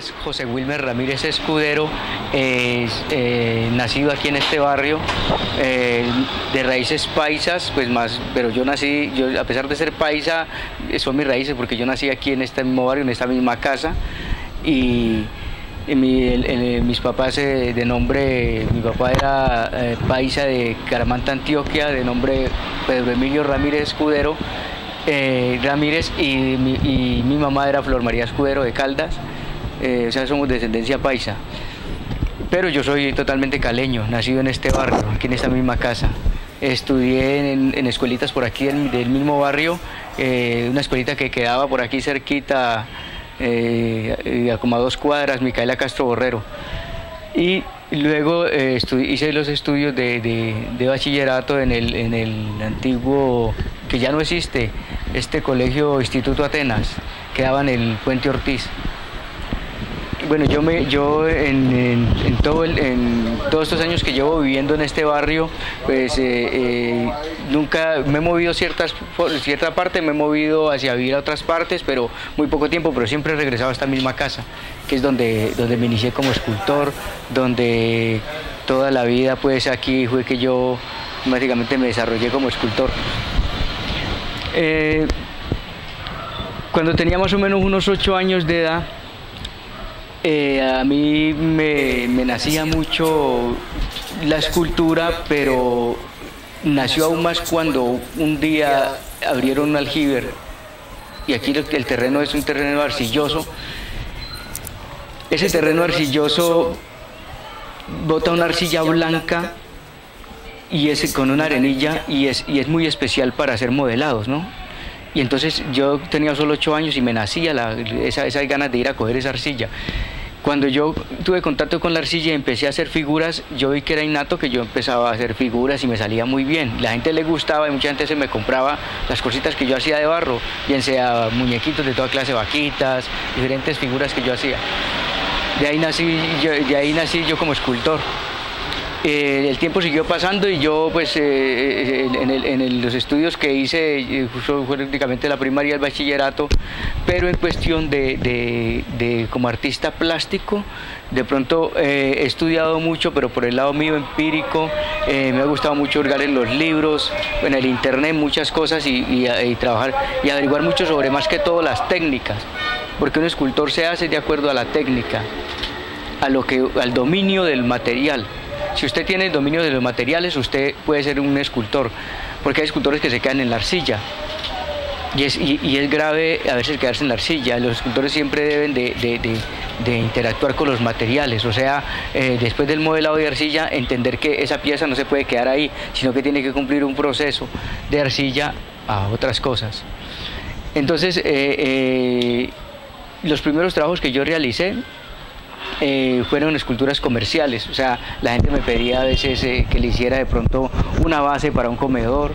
es José Wilmer Ramírez Escudero, nacido aquí en este barrio, de raíces paisas, pues más, pero yo a pesar de ser paisa, son mis raíces porque yo nací aquí en este mismo barrio, en esta misma casa, y mis papás de nombre, mi papá era paisa de Caramanta, Antioquia, de nombre Pedro Emilio Ramírez Escudero, Ramírez, y mi mamá era Flor María Escudero de Caldas, o sea, somos de descendencia paisa. Pero yo soy totalmente caleño, nacido en este barrio, aquí en esta misma casa. Estudié en escuelitas por aquí del mismo barrio, una escuelita que quedaba por aquí cerquita, como a 2 cuadras, Micaela Castro Borrero. Y luego hice los estudios de bachillerato en el antiguo, que ya no existe, este colegio Instituto Atenas, quedaba en el Puente Ortiz. Bueno, yo en todos estos años que llevo viviendo en este barrio, pues nunca me he movido cierta parte, me he movido hacia vivir a otras partes, pero muy poco tiempo, pero siempre he regresado a esta misma casa, que es donde me inicié como escultor, donde toda la vida pues aquí fue que yo básicamente me desarrollé como escultor. Cuando tenía más o menos unos 8 años de edad, a mí me nacía mucho la escultura, pero nació aún más cuando un día abrieron un aljibe, y aquí el terreno es un terreno arcilloso. Ese terreno arcilloso bota una arcilla blanca y es con una arenilla, y es muy especial para hacer modelados, ¿no? Y entonces yo tenía solo 8 años y me nacía esas ganas de ir a coger esa arcilla. Cuando yo tuve contacto con la arcilla y empecé a hacer figuras, yo vi que era innato, que yo empezaba a hacer figuras y me salía muy bien. La gente le gustaba y mucha gente se me compraba las cositas que yo hacía de barro, bien sea muñequitos de toda clase, vaquitas, diferentes figuras que yo hacía. De ahí nací yo como escultor. El tiempo siguió pasando y yo pues en los estudios que hice fue prácticamente la primaria y el bachillerato, pero en cuestión de como artista plástico, de pronto he estudiado mucho, pero por el lado mío empírico, me ha gustado mucho hurgar en los libros, en el internet, muchas cosas, y trabajar y averiguar mucho sobre más que todo las técnicas, porque un escultor se hace de acuerdo a la técnica, al dominio del material. Si usted tiene el dominio de los materiales, usted puede ser un escultor, porque hay escultores que se quedan en la arcilla, y es grave a veces quedarse en la arcilla. Los escultores siempre deben de interactuar con los materiales, o sea, después del modelado de arcilla, entender que esa pieza no se puede quedar ahí, sino que tiene que cumplir un proceso de arcilla a otras cosas. Entonces, los primeros trabajos que yo realicé fueron esculturas comerciales, o sea, la gente me pedía a veces que le hiciera de pronto una base para un comedor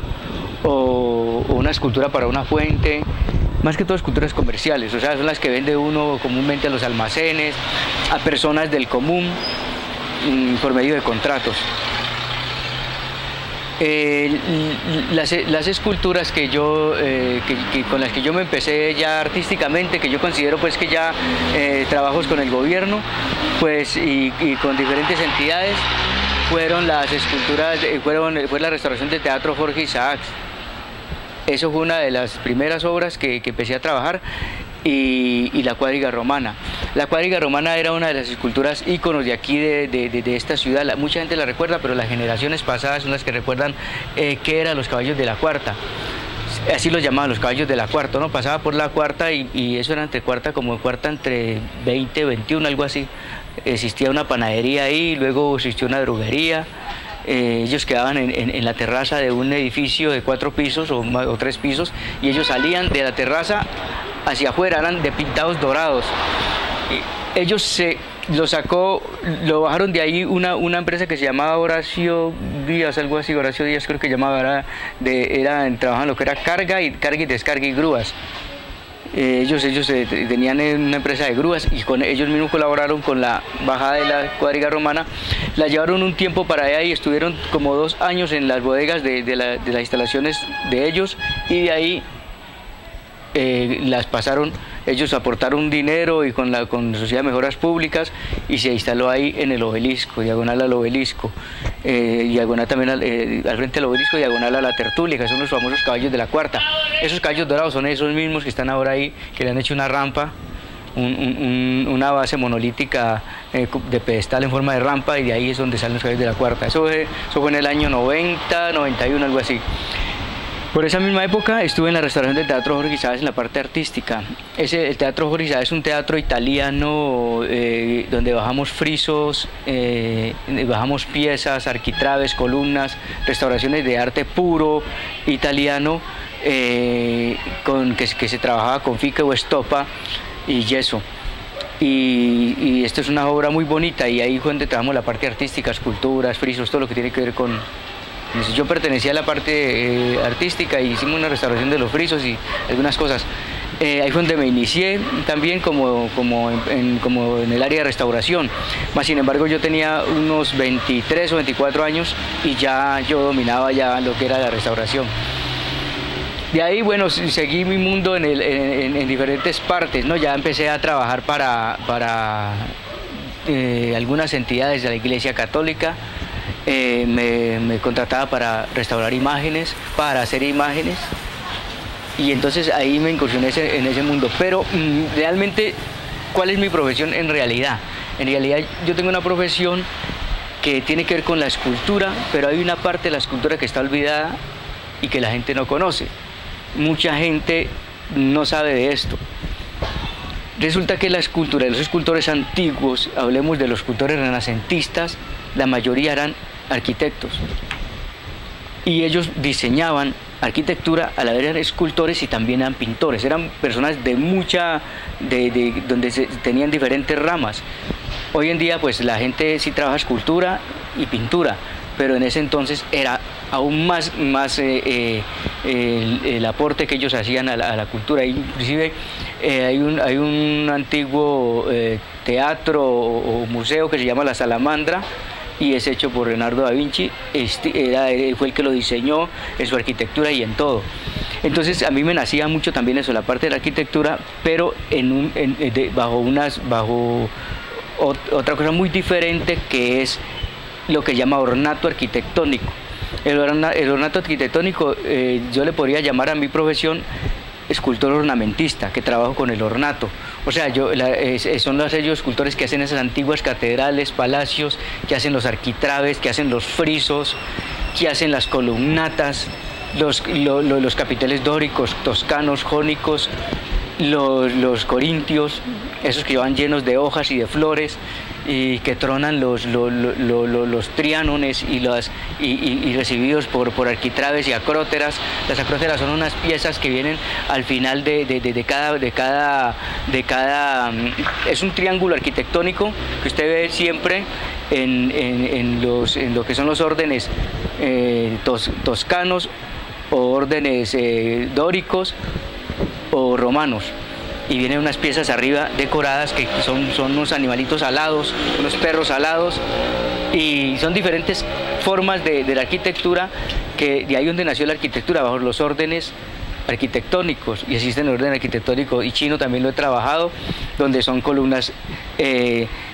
o una escultura para una fuente, más que todo esculturas comerciales, o sea, son las que vende uno comúnmente a los almacenes, a personas del común, por medio de contratos. Las esculturas con las que yo me empecé ya artísticamente, que yo considero pues que ya trabajos con el gobierno pues y con diferentes entidades, fueron las esculturas, fue la restauración del Teatro Jorge Isaacs. Eso fue una de las primeras obras que empecé a trabajar, y la cuadriga romana. La cuadriga romana era una de las esculturas íconos de aquí, de esta ciudad. Mucha gente la recuerda, pero las generaciones pasadas son las que recuerdan qué eran los caballos de la Cuarta. Así los llamaban, los caballos de la Cuarta, ¿no? Pasaba por la Cuarta y eso era entre cuarta entre 20, 21, algo así. Existía una panadería ahí, luego existió una droguería. Ellos quedaban en la terraza de un edificio de 4 pisos o 3 pisos, y ellos salían de la terraza hacia afuera, eran de pintados dorados. Ellos lo bajaron de ahí una empresa que se llamaba Horacio Díaz, algo así, Horacio Díaz creo que llamaba, trabajaban lo que era carga y descarga y grúas. Ellos tenían una empresa de grúas y ellos mismos colaboraron con la bajada de la cuadriga romana. La llevaron un tiempo para allá y estuvieron como 2 años en las bodegas de las instalaciones de ellos, y de ahí las pasaron ellos aportaron dinero y con la Sociedad de Mejoras Públicas y se instaló ahí en el obelisco, diagonal al obelisco, diagonal también al frente del obelisco, diagonal a la tertulia, que son los famosos caballos de la Cuarta. Esos caballos dorados son esos mismos que están ahora ahí, que le han hecho una rampa, una base monolítica de pedestal en forma de rampa, y de ahí es donde salen los caballos de la Cuarta. Eso fue en el año 90, 91, algo así. Por esa misma época estuve en la restauración del Teatro Jorge Isaac en la parte artística. El Teatro Jorge Isaac es un teatro italiano donde bajamos frisos, bajamos piezas, arquitraves, columnas, restauraciones de arte puro italiano, que se trabajaba con fique o estopa y yeso. Y esto es una obra muy bonita, y ahí fue donde trabajamos la parte artística, esculturas, frisos, todo lo que tiene que ver con... Yo pertenecía a la parte artística y hicimos una restauración de los frisos y algunas cosas. Ahí fue donde me inicié también como en el área de restauración. Más sin embargo, yo tenía unos 23 o 24 años y ya yo dominaba ya lo que era la restauración. De ahí, bueno, seguí mi mundo en diferentes partes, ¿no? Ya empecé a trabajar para algunas entidades de la Iglesia Católica. Me contrataba para restaurar imágenes, para hacer imágenes, y entonces ahí me incursioné en ese mundo. Pero realmente, ¿cuál es mi profesión en realidad? En realidad yo tengo una profesión que tiene que ver con la escultura, pero hay una parte de la escultura que está olvidada y que la gente no conoce. Mucha gente no sabe de esto. Resulta que la escultura de los escultores antiguos, hablemos de los escultores renacentistas, la mayoría eran arquitectos, y ellos diseñaban arquitectura, a la vez eran escultores y también eran pintores. Eran personas donde tenían diferentes ramas. Hoy en día pues la gente sí trabaja escultura y pintura, pero en ese entonces era aún más el aporte que ellos hacían a la cultura. Inclusive hay un antiguo teatro o museo que se llama La Salamandra, y es hecho por Leonardo da Vinci. Fue el que lo diseñó en su arquitectura y en todo. Entonces a mí me nacía mucho también eso, la parte de la arquitectura, pero bajo otra cosa muy diferente, que es lo que llama ornato arquitectónico. El ornato arquitectónico, yo le podría llamar a mi profesión escultor ornamentista, que trabajo con el ornato. O sea, son los escultores que hacen esas antiguas catedrales, palacios, que hacen los arquitraves, que hacen los frisos, que hacen las columnatas, los capiteles dóricos, toscanos, jónicos, los corintios, esos que van llenos de hojas y de flores, y que tronan los triánones y recibidos por arquitraves y acróteras. Las acróteras son unas piezas que vienen al final de cada es un triángulo arquitectónico que usted ve siempre en lo que son los órdenes toscanos o órdenes dóricos o romanos. Y vienen unas piezas arriba decoradas que son unos animalitos alados, unos perros alados, y son diferentes formas de la arquitectura, que de ahí donde nació la arquitectura, bajo los órdenes arquitectónicos. Y existe el orden arquitectónico y chino, también lo he trabajado, donde son columnas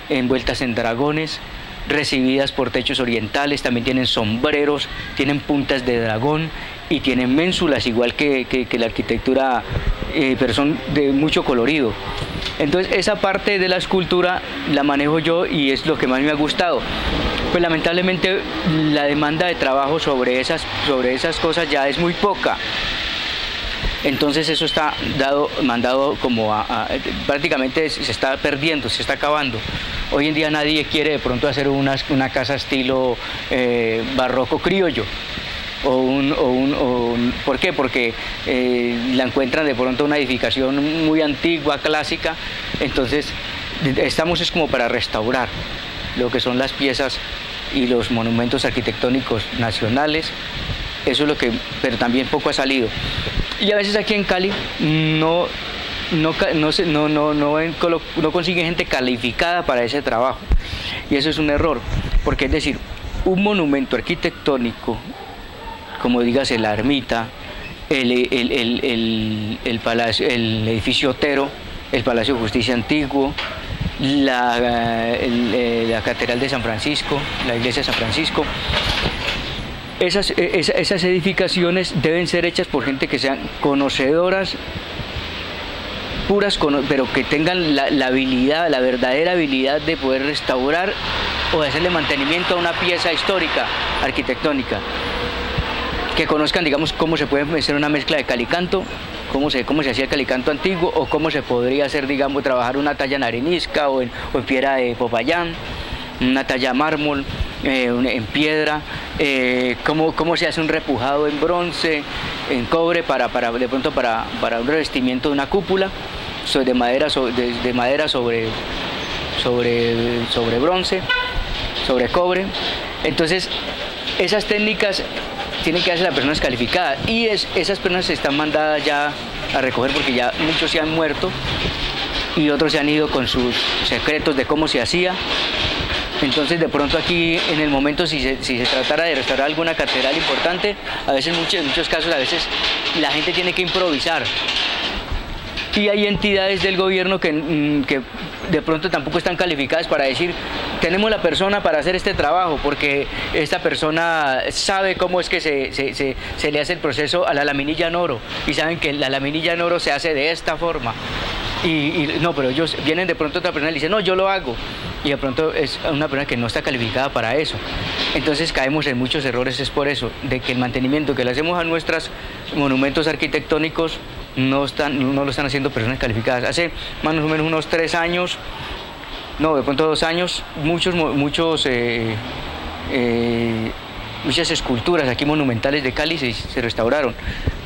envueltas en dragones, recibidas por techos orientales, también tienen sombreros, tienen puntas de dragón y tienen ménsulas, igual que la arquitectura, pero son de mucho colorido. Entonces esa parte de la escultura la manejo yo y es lo que más me ha gustado. Pues lamentablemente la demanda de trabajo sobre esas cosas ya es muy poca. Entonces eso está mandado como prácticamente se está perdiendo, se está acabando. Hoy en día nadie quiere de pronto hacer una casa estilo barroco criollo. ¿Por qué? Porque la encuentran de pronto una edificación muy antigua, clásica. Entonces estamos es como para restaurar lo que son las piezas y los monumentos arquitectónicos nacionales. Eso es lo que, pero también poco ha salido. Y a veces aquí en Cali no consiguen gente calificada para ese trabajo. Y eso es un error, porque es decir, un monumento arquitectónico, como dígase la ermita, el palacio, el edificio Otero, el Palacio de Justicia antiguo, la Catedral de San Francisco, la Iglesia de San Francisco. Esas edificaciones deben ser hechas por gente que sean conocedoras, puras, pero que tengan la habilidad, la verdadera habilidad de poder restaurar o de hacerle mantenimiento a una pieza histórica, arquitectónica. Que conozcan, digamos, cómo se puede hacer una mezcla de calicanto, cómo se hacía el calicanto antiguo, o cómo se podría hacer, digamos, trabajar una talla en arenisca o en piedra de Popayán, una talla mármol, en piedra, cómo se hace un repujado en bronce, en cobre, de pronto para un revestimiento de una cúpula, de madera sobre bronce, sobre cobre. Entonces, esas técnicas tienen que hacer las personas calificadas, y esas personas están mandadas ya a recoger, porque ya muchos se han muerto y otros se han ido con sus secretos de cómo se hacía. Entonces, de pronto aquí, en el momento, si se tratara de restaurar alguna catedral importante, a veces, en muchos casos, a veces la gente tiene que improvisar. Y hay entidades del gobierno que de pronto tampoco están calificadas para decir, tenemos la persona para hacer este trabajo, porque esta persona sabe cómo es que se le hace el proceso a la laminilla en oro, y saben que la laminilla en oro se hace de esta forma. No, pero ellos vienen de pronto otra persona y le dicen, no, yo lo hago. Y de pronto es una persona que no está calificada para eso. Entonces caemos en muchos errores, es por eso, de que el mantenimiento que le hacemos a nuestros monumentos arquitectónicos no lo están haciendo personas calificadas. Hace más o menos unos 3 años, no, de pronto 2 años, muchas esculturas aquí monumentales de Cali se restauraron,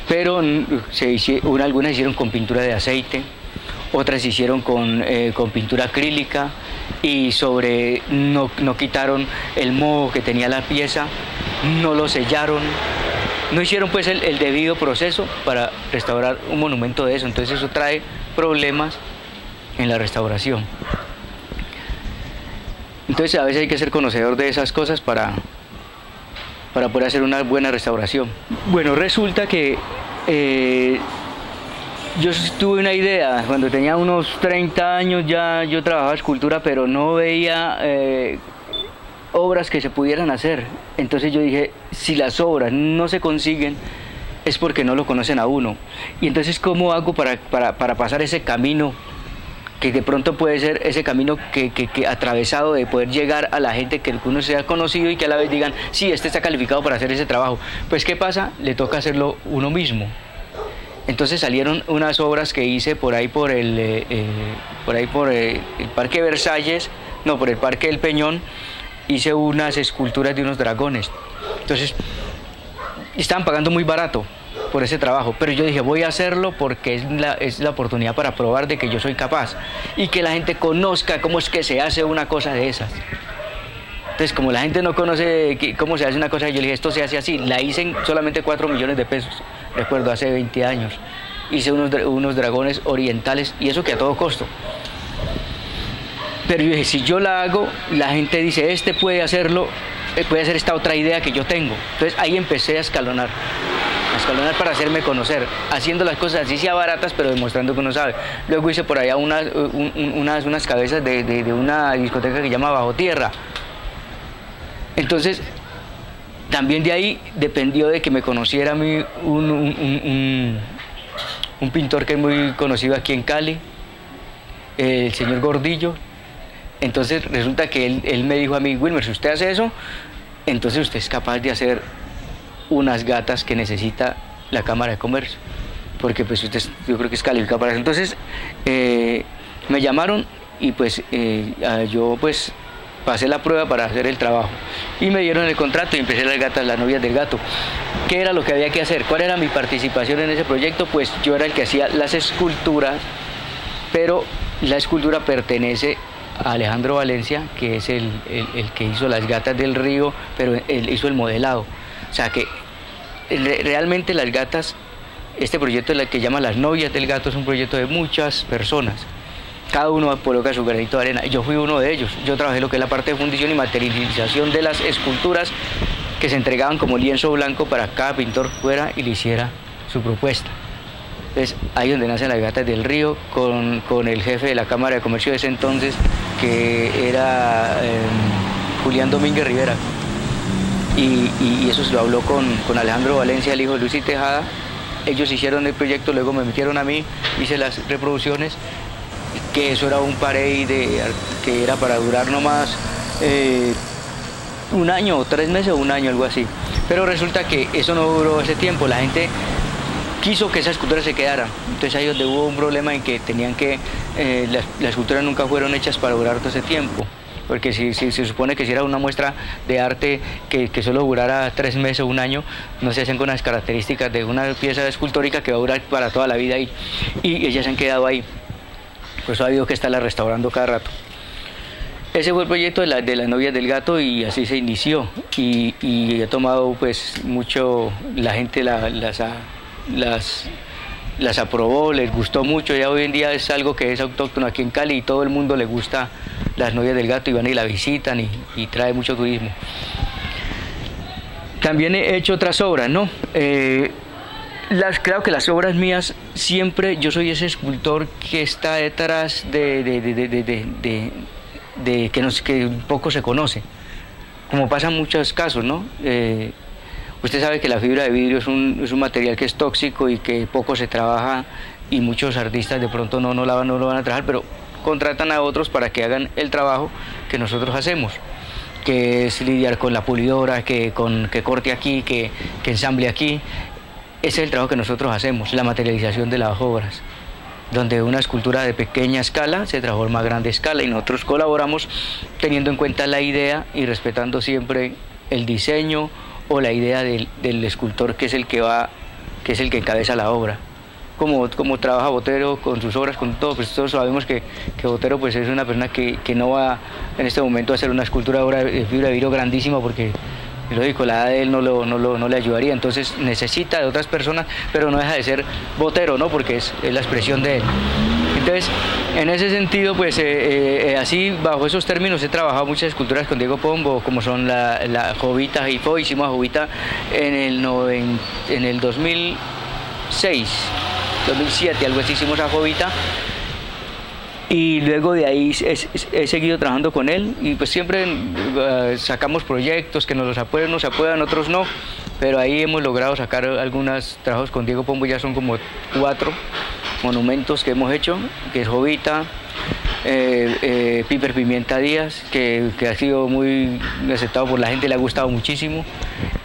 pero algunas se hicieron con pintura de aceite, otras se hicieron con pintura acrílica, y no quitaron el moho que tenía la pieza, no lo sellaron, no hicieron pues el debido proceso para restaurar un monumento de eso. Entonces eso trae problemas en la restauración. Entonces a veces hay que ser conocedor de esas cosas para poder hacer una buena restauración. Bueno, resulta que yo tuve una idea, cuando tenía unos 30 años ya yo trabajaba escultura, pero no veía obras que se pudieran hacer. Entonces yo dije, si las obras no se consiguen, es porque no lo conocen a uno. Y entonces, ¿cómo hago para pasar ese camino, que de pronto puede ser ese camino que atravesado, de poder llegar a la gente, que uno sea conocido y que a la vez digan, sí, este está calificado para hacer ese trabajo? Pues, ¿qué pasa? Le toca hacerlo uno mismo. Entonces salieron unas obras que hice por el Parque Versalles, no, por el Parque del Peñón. Hice unas esculturas de unos dragones. Entonces estaban pagando muy barato por ese trabajo, pero yo dije, voy a hacerlo porque es la oportunidad para probar de que yo soy capaz y que la gente conozca cómo es que se hace una cosa de esas. Entonces, como la gente no conoce cómo se hace una cosa, yo le dije, esto se hace así. La hice en solamente 4 millones de pesos, recuerdo, hace 20 años. Hice unos dragones orientales, y eso que a todo costo. Pero yo dije, si yo la hago, la gente dice, este puede hacerlo, puede hacer esta otra idea que yo tengo. Entonces ahí empecé a escalonar para hacerme conocer, haciendo las cosas así sea baratas, pero demostrando que uno sabe. Luego hice por allá unas cabezas de una discoteca que se llama Bajo Tierra. Entonces, también de ahí dependió de que me conociera a mí un pintor que es muy conocido aquí en Cali, el señor Gordillo. Entonces resulta que él me dijo a mí, Wilmer, si usted hace eso, entonces usted es capaz de hacer unas gatas que necesita la Cámara de Comercio, porque pues usted, yo creo que es calificado para eso. Entonces me llamaron y pues yo pues pasé la prueba para hacer el trabajo y me dieron el contrato y empecé las gatas, las novias del gato. ¿Qué era lo que había que hacer? ¿Cuál era mi participación en ese proyecto? Pues yo era el que hacía las esculturas, pero la escultura pertenece a Alejandro Valencia, que es el que hizo las gatas del río, pero él hizo el modelado. O sea que realmente las gatas, este proyecto que llama Las Novias del Gato, es un proyecto de muchas personas. Cada uno coloca su granito de arena. Yo fui uno de ellos. Yo trabajé lo que es la parte de fundición y materialización de las esculturas que se entregaban como lienzo blanco para que cada pintor fuera y le hiciera su propuesta. Entonces, ahí donde nacen las gatas del río, con el jefe de la Cámara de Comercio de ese entonces, que era Julián Domínguez Rivera. Y eso se lo habló con Alejandro Valencia, el hijo de Luis y Tejada. Ellos hicieron el proyecto, luego me metieron a mí, hice las reproducciones, que eso era un parey que era para durar nomás un año, 3 meses o un año, algo así. Pero resulta que eso no duró ese tiempo, la gente quiso que esa escultura se quedara. Entonces ahí donde hubo un problema en que tenían que, las esculturas nunca fueron hechas para durar todo ese tiempo. Porque si se supone que si era una muestra de arte que solo durara 3 meses o un año, no se hacen con las características de una pieza escultórica que va a durar para toda la vida ahí. Y ellas han quedado ahí. Por eso ha habido que estarla restaurando cada rato. Ese fue el proyecto de las novias del gato y así se inició. Y ha tomado pues mucho, la gente las aprobó, les gustó mucho. Ya hoy en día es algo que es autóctono aquí en Cali y todo el mundo le gusta las novias del gato y van y la visitan y trae mucho turismo. También he hecho otras obras, ¿no? Creo que las obras mías siempre, yo soy ese escultor que está detrás que poco se conoce, como pasa en muchos casos, ¿no? Usted sabe que la fibra de vidrio es un material que es tóxico y que poco se trabaja y muchos artistas de pronto no lo van a trabajar, pero contratan a otros para que hagan el trabajo que nosotros hacemos, que es lidiar con la pulidora, que corte aquí, que ensamble aquí. Ese es el trabajo que nosotros hacemos, la materialización de las obras, donde una escultura de pequeña escala se transforma a grande escala y nosotros colaboramos teniendo en cuenta la idea y respetando siempre el diseño o la idea del escultor que es el que encabeza la obra. Como trabaja Botero con sus obras, con todo, pues todos sabemos que Botero pues es una persona que no va en este momento a hacer una escultura de fibra de vidrio grandísima porque, lógico, la edad de él no le ayudaría, entonces necesita de otras personas, pero no deja de ser Botero, ¿no? Porque es la expresión de él. Entonces, en ese sentido, pues así, bajo esos términos, he trabajado muchas esculturas con Diego Pombo, como son la Jovita Gifo. Hicimos a Jovita en el 2006, 2007, algo así, hicimos a Jovita. Y luego de ahí he seguido trabajando con él y pues siempre sacamos proyectos que nos apoyan, otros no, pero ahí hemos logrado sacar algunos trabajos con Diego Pombo, ya son como 4 monumentos que hemos hecho, que es Jovita, Piper Pimienta Díaz, que ha sido muy aceptado por la gente, le ha gustado muchísimo,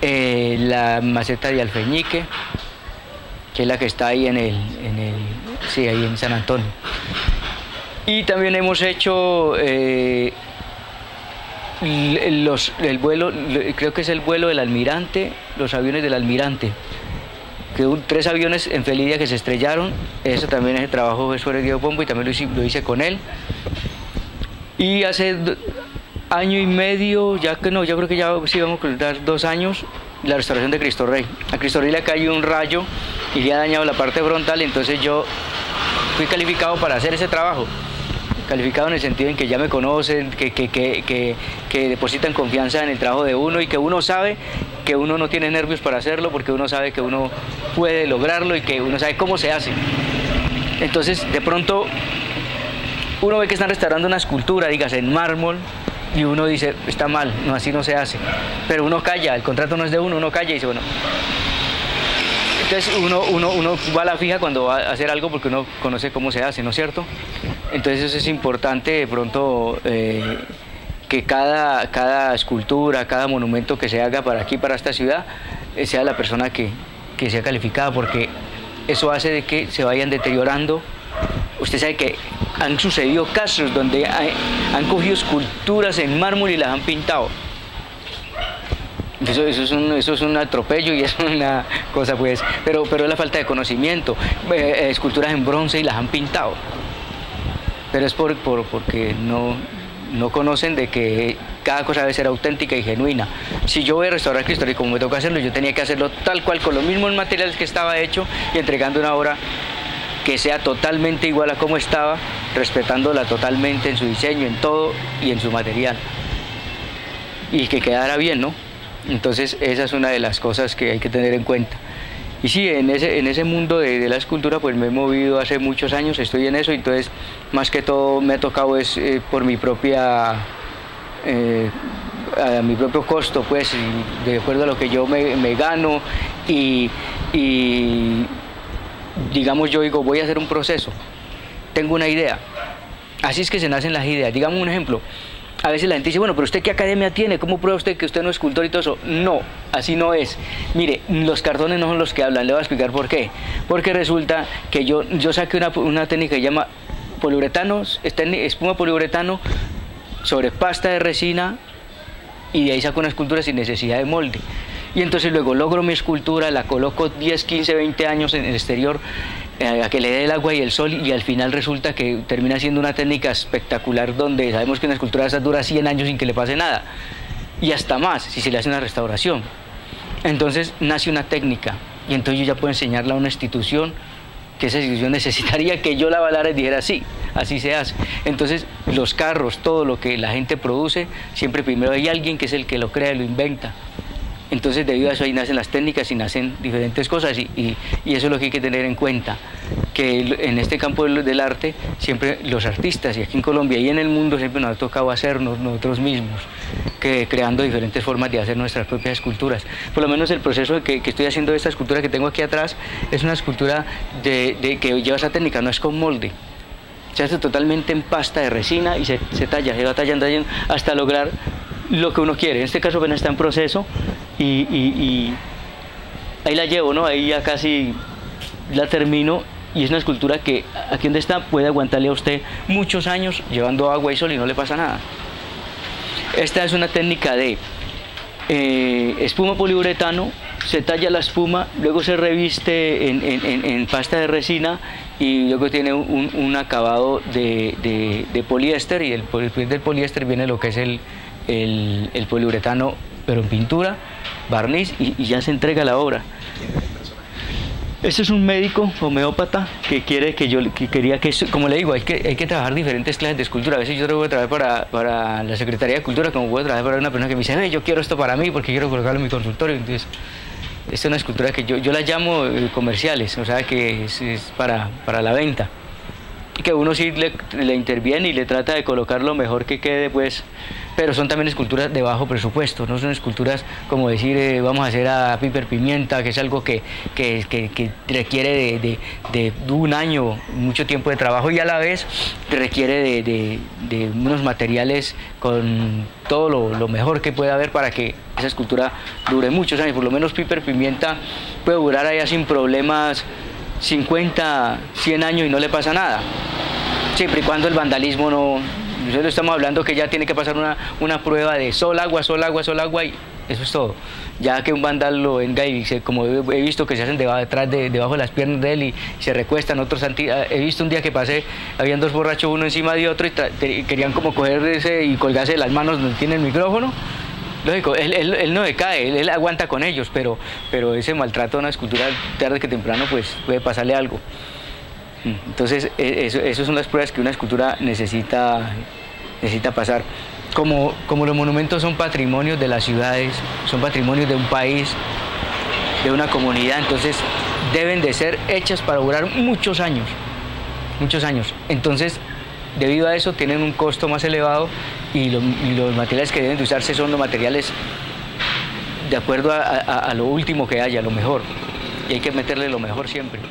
la maceta de Alfeñique, que es la que está ahí ahí en San Antonio. Y también hemos hecho el vuelo, creo que es el vuelo del Almirante, los aviones del Almirante, que 3 aviones en Felidia que se estrellaron. Eso también es el trabajo de sobre Diego Pombo y también lo hice con él. Y hace año y medio, yo creo que ya sí vamos a completar 2 años, la restauración de Cristo Rey. A Cristo Rey le ha caído un rayo y le ha dañado la parte frontal, entonces yo fui calificado para hacer ese trabajo. Calificado en el sentido en que ya me conocen, que depositan confianza en el trabajo de uno y que uno sabe que uno no tiene nervios para hacerlo porque uno sabe que uno puede lograrlo y que uno sabe cómo se hace. Entonces, de pronto, uno ve que están restaurando una escultura, dígase, en mármol, y uno dice, está mal, no, así no se hace. Pero uno calla, el contrato no es de uno calla y dice, bueno. Entonces uno va a la fija cuando va a hacer algo porque uno conoce cómo se hace, ¿no es cierto? Entonces eso es importante de pronto que cada escultura, cada monumento que se haga para aquí, para esta ciudad, sea la persona que sea calificada, porque eso hace de que se vayan deteriorando. Usted sabe que han sucedido casos donde han cogido esculturas en mármol y las han pintado. Eso es un atropello y es una cosa, pues, pero es la falta de conocimiento. Esculturas en bronce y las han pintado. Pero es porque no conocen de que cada cosa debe ser auténtica y genuina. Si yo voy a restaurar Cristo Rey, como me toca hacerlo, yo tenía que hacerlo tal cual, con los mismos materiales que estaba hecho y entregando una obra que sea totalmente igual a como estaba, respetándola totalmente en su diseño, en todo y en su material. Y que quedara bien, ¿no? Entonces esa es una de las cosas que hay que tener en cuenta. Y sí, en ese mundo de la escultura pues me he movido hace muchos años, estoy en eso, entonces más que todo me ha tocado es por mi propia, a mi propio costo, pues, y de acuerdo a lo que yo me gano y digamos yo digo voy a hacer un proceso, tengo una idea, así es que se nacen las ideas. Digamos un ejemplo. A veces la gente dice, bueno, pero ¿usted qué academia tiene? ¿Cómo prueba usted que usted no es escultor y todo eso? No, así no es. Mire, los cartones no son los que hablan, le voy a explicar por qué. Porque resulta que yo saqué una técnica que se llama poliuretanos, espuma poliuretano sobre pasta de resina y de ahí saco una escultura sin necesidad de molde. Y entonces luego logro mi escultura, la coloco 10, 15, 20 años en el exterior, a que le dé el agua y el sol y al final resulta que termina siendo una técnica espectacular donde sabemos que una escultura de esas dura 100 años sin que le pase nada y hasta más si se le hace una restauración. Entonces nace una técnica y entonces yo ya puedo enseñarla a una institución que esa institución necesitaría que yo la avalara y dijera sí, así se hace. Entonces los carros, todo lo que la gente produce, siempre primero hay alguien que es el que lo crea y lo inventa. Entonces debido a eso ahí nacen las técnicas y nacen diferentes cosas y eso es lo que hay que tener en cuenta, que en este campo del arte siempre los artistas y aquí en Colombia y en el mundo siempre nos ha tocado hacernos nosotros mismos, creando diferentes formas de hacer nuestras propias esculturas. Por lo menos el proceso que estoy haciendo de esta escultura que tengo aquí atrás es una escultura que lleva esa técnica, no es con molde. Se hace totalmente en pasta de resina y se talla, se va tallando hasta lograr lo que uno quiere. En este caso apenas está en proceso y ahí la llevo, ¿no? Ahí ya casi la termino y es una escultura que aquí donde está puede aguantarle a usted muchos años llevando agua y sol y no le pasa nada. Esta es una técnica de espuma poliuretano, se talla la espuma, luego se reviste en pasta de resina y luego tiene un acabado de poliéster y después del poliéster viene lo que es el poliuretano, pero en pintura, barniz y ya se entrega la obra. Este es un médico homeópata que quería que, como le digo, hay que trabajar diferentes clases de escultura. A veces yo tengo que trabajar para la Secretaría de Cultura, como puedo trabajar para una persona que me dice, yo quiero esto para mí porque quiero colocarlo en mi consultorio. Entonces, esta es una escultura que yo la llamo comerciales, o sea que es para la venta. Y que uno sí le interviene y le trata de colocar lo mejor que quede, pues, pero son también esculturas de bajo presupuesto, no son esculturas como decir vamos a hacer a Piper Pimienta, que es algo que requiere de un año, mucho tiempo de trabajo y a la vez requiere de unos materiales con todo lo mejor que pueda haber para que esa escultura dure muchos años. Por lo menos Piper Pimienta puede durar allá sin problemas 50, 100 años y no le pasa nada, siempre y cuando el vandalismo no. Nosotros estamos hablando que ya tiene que pasar una prueba de sol, agua y eso es todo. Ya que un vándalo lo venga y como he visto que se hacen debajo de las piernas de él y se recuestan, otros he visto un día que pasé, habían dos borrachos uno encima de otro y querían como cogerse y colgarse de las manos donde tiene el micrófono. Lógico, él no decae, él aguanta con ellos, pero ese maltrato a una escultura tarde que temprano pues puede pasarle algo. Entonces, esas son las pruebas que una escultura necesita pasar. Como los monumentos son patrimonios de las ciudades, son patrimonios de un país, de una comunidad, entonces deben de ser hechas para durar muchos años. Entonces, debido a eso, tienen un costo más elevado y los materiales que deben de usarse son los materiales de acuerdo a lo último que haya, lo mejor. Y hay que meterle lo mejor siempre.